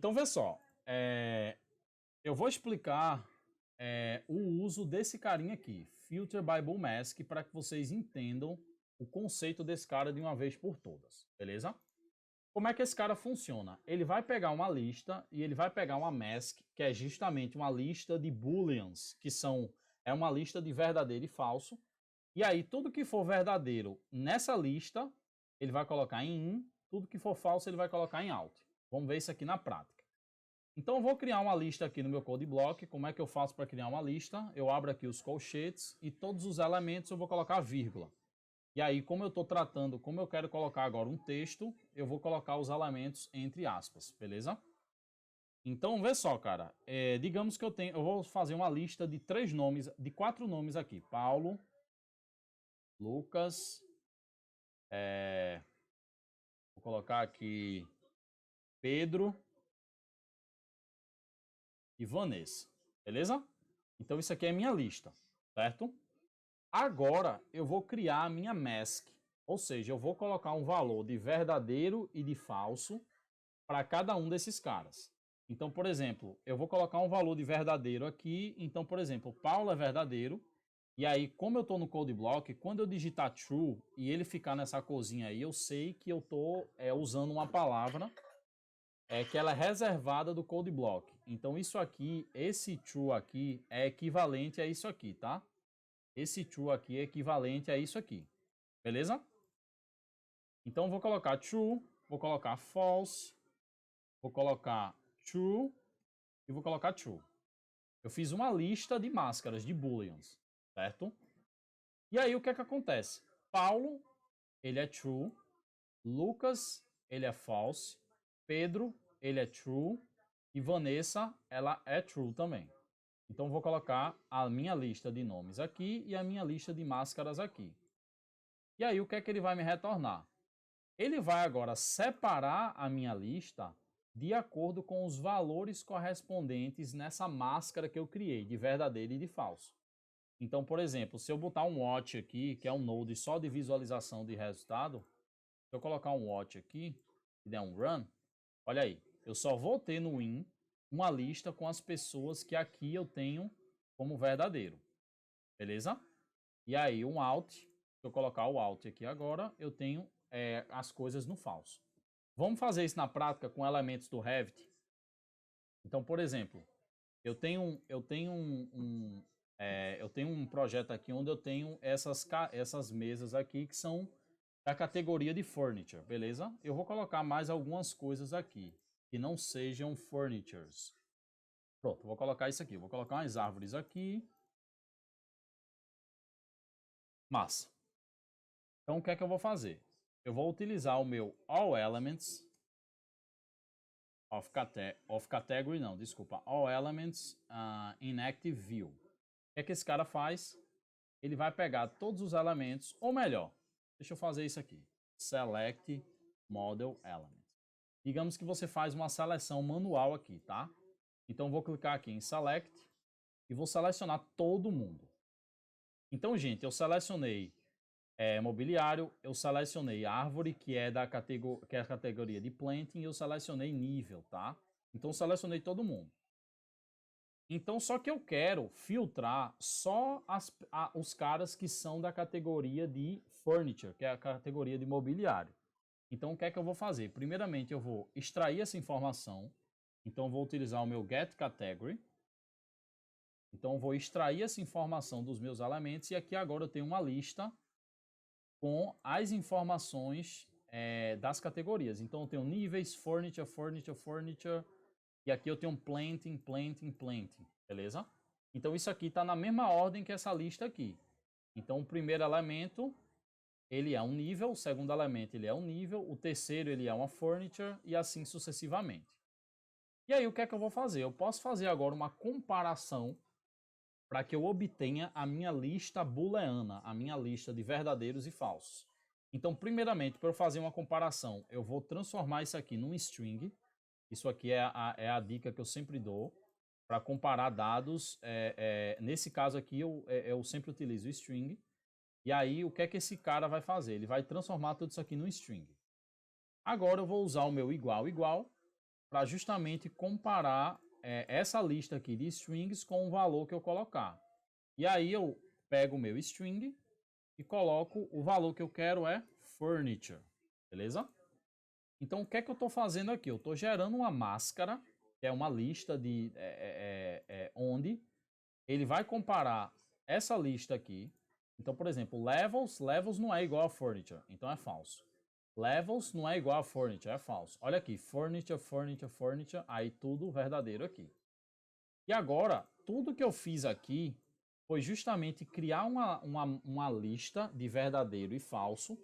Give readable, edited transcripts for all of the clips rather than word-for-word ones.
Então, vê só. Eu vou explicar o uso desse carinha aqui, Filter by Mask, para que vocês entendam o conceito desse cara de uma vez por todas, beleza? Como é que esse cara funciona? Ele vai pegar uma lista e ele vai pegar uma mask, que é justamente uma lista de booleans, que é uma lista de verdadeiro e falso. E aí, tudo que for verdadeiro nessa lista, ele vai colocar em in, tudo que for falso, ele vai colocar em out. Vamos ver isso aqui na prática. Então, eu vou criar uma lista aqui no meu code block. Como é que eu faço para criar uma lista? Eu abro aqui os colchetes e todos os elementos eu vou colocar vírgula. E aí, como eu quero colocar agora um texto, eu vou colocar os elementos entre aspas, beleza? Então, vê só, cara. Digamos que eu vou fazer uma lista de 4 nomes aqui. Paulo, Lucas, vou colocar aqui Pedro e Vanessa, beleza? Então, isso aqui é minha lista, certo? Agora, eu vou criar a minha mask, ou seja, eu vou colocar um valor de verdadeiro e de falso para cada um desses caras. Então, por exemplo, eu vou colocar um valor de verdadeiro aqui. Então, por exemplo, Paulo é verdadeiro. E aí, como eu estou no code block, quando eu digitar true e ele ficar nessa corzinha aí, eu sei que eu estou usando uma palavra que ela é reservada do code block. Então, isso aqui, esse true aqui é equivalente a isso aqui, tá? Esse true aqui é equivalente a isso aqui. Beleza? Então, vou colocar true, vou colocar false, vou colocar true e vou colocar true. Eu fiz uma lista de máscaras, de booleans, certo? E aí, o que é que acontece? Paulo, ele é true. Lucas, ele é false. Pedro, ele é true. E Vanessa, ela é true também. Então, vou colocar a minha lista de nomes aqui e a minha lista de máscaras aqui. E aí, o que é que ele vai me retornar? Ele vai agora separar a minha lista de acordo com os valores correspondentes nessa máscara que eu criei, de verdadeiro e de falso. Então, por exemplo, se eu botar um watch aqui, que é um node só de visualização de resultado, se eu colocar um watch aqui e der um run, olha aí, eu só vou ter no win uma lista com as pessoas que aqui eu tenho como verdadeiro. Beleza? E aí, um out, se eu colocar o out aqui agora, eu tenho as coisas no falso. Vamos fazer isso na prática com elementos do Revit? Então, por exemplo, eu tenho um projeto aqui onde eu tenho essas mesas aqui que são da categoria de furniture, beleza? Eu vou colocar mais algumas coisas aqui que não sejam furnitures. Pronto, vou colocar isso aqui. Vou colocar umas árvores aqui. Massa. Então, o que é que eu vou fazer? Eu vou utilizar o meu all elements of category, não, desculpa, all elements in active view. O que é que esse cara faz? Ele vai pegar todos os elementos, ou melhor, deixa eu fazer isso aqui. Select model element. Digamos que você faz uma seleção manual aqui, tá? Então, vou clicar aqui em select e vou selecionar todo mundo. Então, gente, eu selecionei mobiliário, eu selecionei árvore, que é a categoria de planting, e eu selecionei nível, tá? Então, eu selecionei todo mundo. Então, só que eu quero filtrar só os caras que são da categoria de furniture, que é a categoria de mobiliário. Então, o que é que eu vou fazer? Primeiramente, eu vou extrair essa informação. Então, eu vou utilizar o meu getCategory. Então, eu vou extrair essa informação dos meus elementos. E aqui agora eu tenho uma lista com as informações das categorias. Então, eu tenho níveis, furniture, furniture, furniture. E aqui eu tenho planting, planting, planting. Beleza? Então, isso aqui está na mesma ordem que essa lista aqui. Então, o primeiro elemento, ele é um nível. O segundo elemento, ele é um nível. O terceiro, ele é uma furniture. E assim sucessivamente. E aí, o que é que eu vou fazer? Eu posso fazer agora uma comparação para que eu obtenha a minha lista booleana, a minha lista de verdadeiros e falsos. Então, primeiramente, para eu fazer uma comparação, eu vou transformar isso aqui num string. Isso aqui é a dica que eu sempre dou para comparar dados. Nesse caso aqui, eu sempre utilizo o string. E aí, o que é que esse cara vai fazer? Ele vai transformar tudo isso aqui num string. Agora, eu vou usar o meu igual, igual. para justamente comparar essa lista aqui de strings com o valor que eu colocar. E aí eu pego o meu string e coloco o valor que eu quero é furniture, beleza? Então o que é que eu estou fazendo aqui? Eu estou gerando uma máscara, que é uma lista de onde ele vai comparar essa lista aqui. Então, por exemplo, levels não é igual a furniture, então é falso. Levels não é igual a furniture, é falso. Olha aqui, furniture, aí tudo verdadeiro aqui. E agora, tudo que eu fiz aqui foi justamente criar uma lista de verdadeiro e falso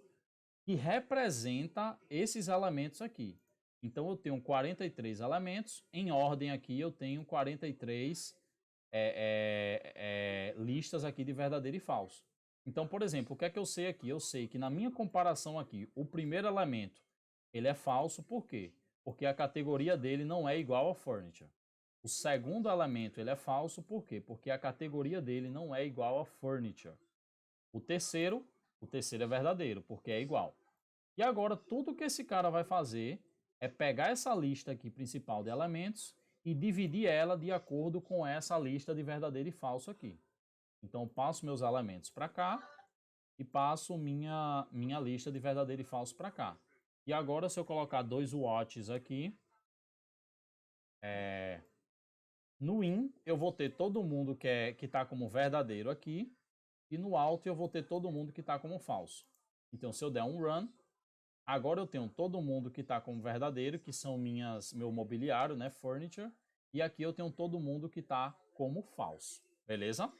que representa esses elementos aqui. Então, eu tenho 43 elementos, em ordem aqui eu tenho 43 listas aqui de verdadeiro e falso. Então, por exemplo, o que é que eu sei aqui? Eu sei que na minha comparação aqui, o primeiro elemento ele é falso, por quê? Porque a categoria dele não é igual ao furniture. O segundo elemento ele é falso, por quê? Porque a categoria dele não é igual a furniture. O terceiro é verdadeiro, porque é igual. E agora, tudo que esse cara vai fazer é pegar essa lista aqui principal de elementos e dividir ela de acordo com essa lista de verdadeiro e falso aqui. Então, eu passo meus elementos para cá e passo minha lista de verdadeiro e falso para cá. E agora, se eu colocar dois watches aqui, no in eu vou ter todo mundo que está como verdadeiro aqui, e no out eu vou ter todo mundo que está como falso. Então, se eu der um run, agora eu tenho todo mundo que está como verdadeiro, que são meu mobiliário, né, furniture, e aqui eu tenho todo mundo que está como falso, beleza?